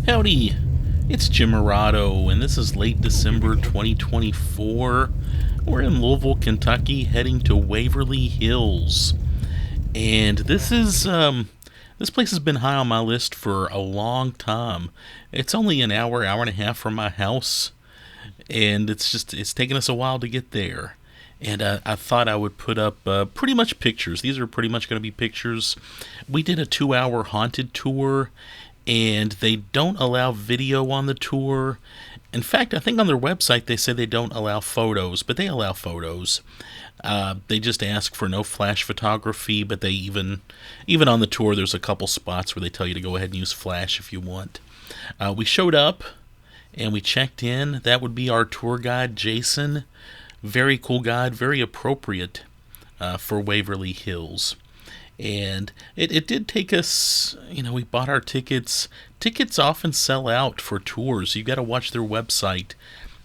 Howdy, it's Jim Morado, and this is late December 2024. We're in Louisville, Kentucky, heading to Waverly Hills. And this place has been high on my list for a long time. It's only an hour and a half from my house, and it's taken us a while to get there. And I thought I would put up pretty much pictures. These are pretty much going to be pictures. We did a 2 hour haunted tour, and they don't allow video on the tour. In fact, I think on their website they say they don't allow photos, but they allow photos. They just ask for no flash photography, but they even on the tour, there's a couple spots where they tell you to go ahead and use flash if you want. We showed up and we checked in. That would be our tour guide, Jason. Very cool guide, very appropriate for Waverly Hills. And it did take us, we bought our tickets. Tickets often sell out for tours. You got to watch their website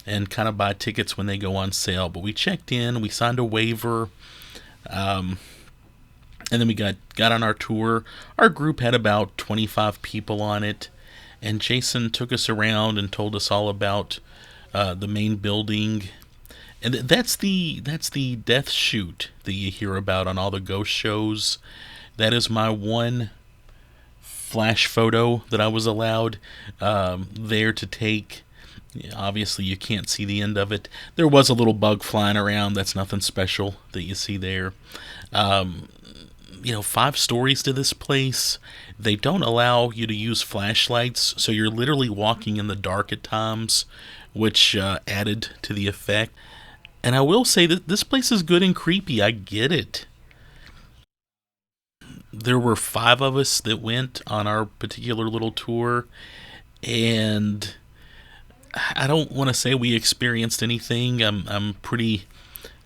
and kind of buy tickets when they go on sale. But we checked in, we signed a waiver, and then we got on our tour. Our group had about 25 people on it, and Jason took us around and told us all about the main building. And that's the death chute that you hear about on all the ghost shows. That is my one flash photo that I was allowed there to take. Obviously, you can't see the end of it. There was a little bug flying around. That's nothing special that you see there. 5 stories to this place. They don't allow you to use flashlights, so you're literally walking in the dark at times, which added to the effect. And I will say that this place is good and creepy. I get it. There were 5 of us that went on our particular little tour, and I don't want to say we experienced anything. I'm pretty.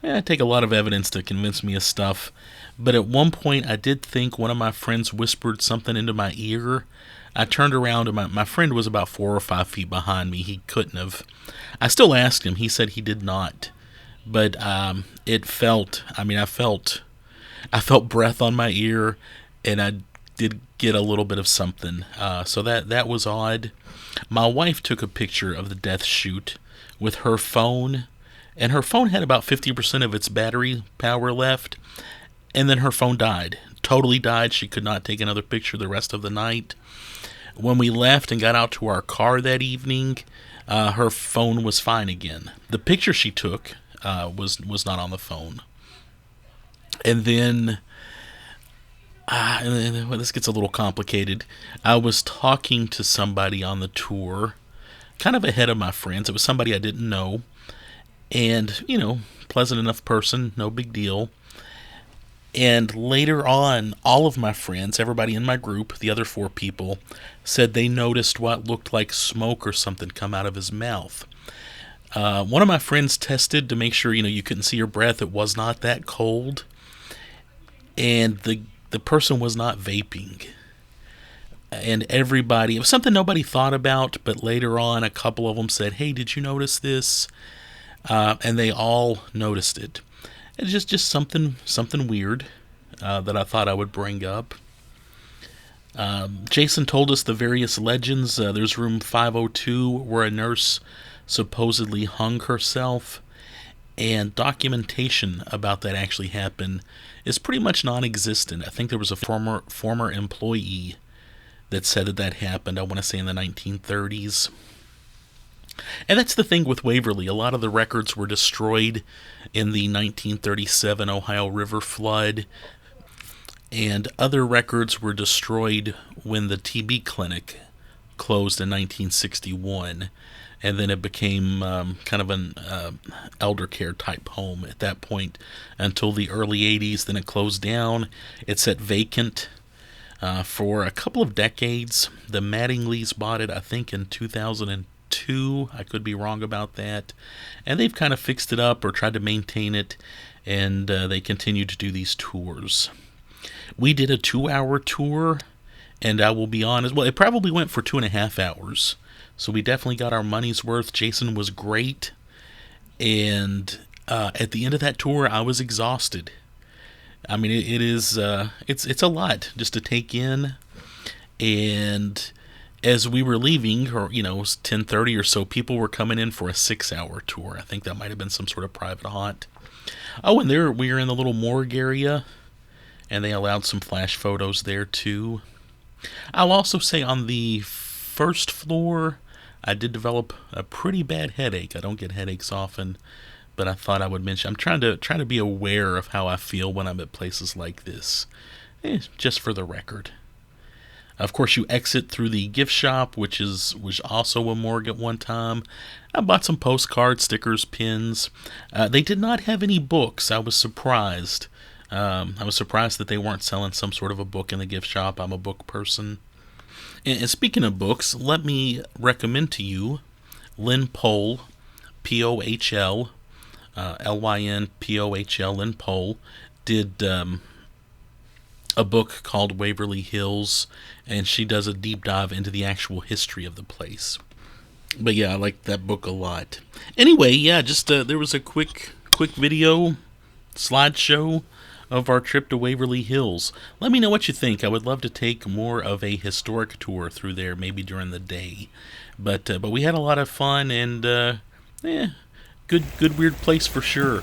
I take a lot of evidence to convince me of stuff, but at one point I did think one of my friends whispered something into my ear. I turned around and my friend was about 4 or 5 feet behind me. He couldn't have. I still asked him. He said he did not. But it felt. I felt breath on my ear, and I did get a little bit of something. So that was odd. My wife took a picture of the death chute with her phone, and her phone had about 50% of its battery power left, and then her phone died. Totally died. She could not take another picture the rest of the night. When we left and got out to our car that evening, her phone was fine again. The picture she took was not on the phone. And then, well, this gets a little complicated. I was talking to somebody on the tour, kind of ahead of my friends. It was somebody I didn't know, and pleasant enough person, no big deal. And later on, all of my friends, everybody in my group, the other 4 people, said they noticed what looked like smoke or something come out of his mouth. One of my friends tested to make sure you couldn't see her breath. It was not that cold, and the person was not vaping. And everybody, it was something nobody thought about, but later on, a couple of them said, "Hey, did you notice this?" And they all noticed it. It's just something weird that I thought I would bring up. Jason told us the various legends. There's room 502 where a nurse supposedly hung herself, and documentation about that actually happened is pretty much non-existent. I think there was a former employee that said that happened. I want to say in the 1930s. And that's the thing with Waverly. A lot of the records were destroyed in the 1937 Ohio River flood, and other records were destroyed when the TB clinic closed in 1961, and then it became kind of an elder care type home at that point until the early 80s. Then it closed down. It sat vacant for a couple of decades. The Mattingleys bought it, I think, in 2002. I could be wrong about that. And they've kind of fixed it up or tried to maintain it, and they continue to do these tours. We did a 2 hour tour, and I will be honest, well, it probably went for 2.5 hours. So we definitely got our money's worth. Jason was great. And at the end of that tour, I was exhausted. I mean, it's a lot just to take in. And As we were leaving, or it was 10:30 or so, people were coming in for a 6-hour tour. I think that might have been some sort of private haunt. Oh, and there we were in the little morgue area, and they allowed some flash photos there too. I'll also say on the first floor, I did develop a pretty bad headache. I don't get headaches often, but I thought I would mention. I'm trying to be aware of how I feel when I'm at places like this, just for the record. Of course, you exit through the gift shop, which was also a morgue at one time. I bought some postcards, stickers, pins. They did not have any books. I was surprised. I was surprised that they weren't selling some sort of a book in the gift shop. I'm a book person. And speaking of books, let me recommend to you Lynn Pohl, Pohl, Lynpohl, Lynn Pohl, did a book called Waverly Hills, and she does a deep dive into the actual history of the place. But yeah, I like that book a lot. Anyway, yeah, just there was a quick video slideshow of our trip to Waverly Hills. Let me know what you think. I would love to take more of a historic tour through there, maybe during the day. But we had a lot of fun, and good weird place for sure.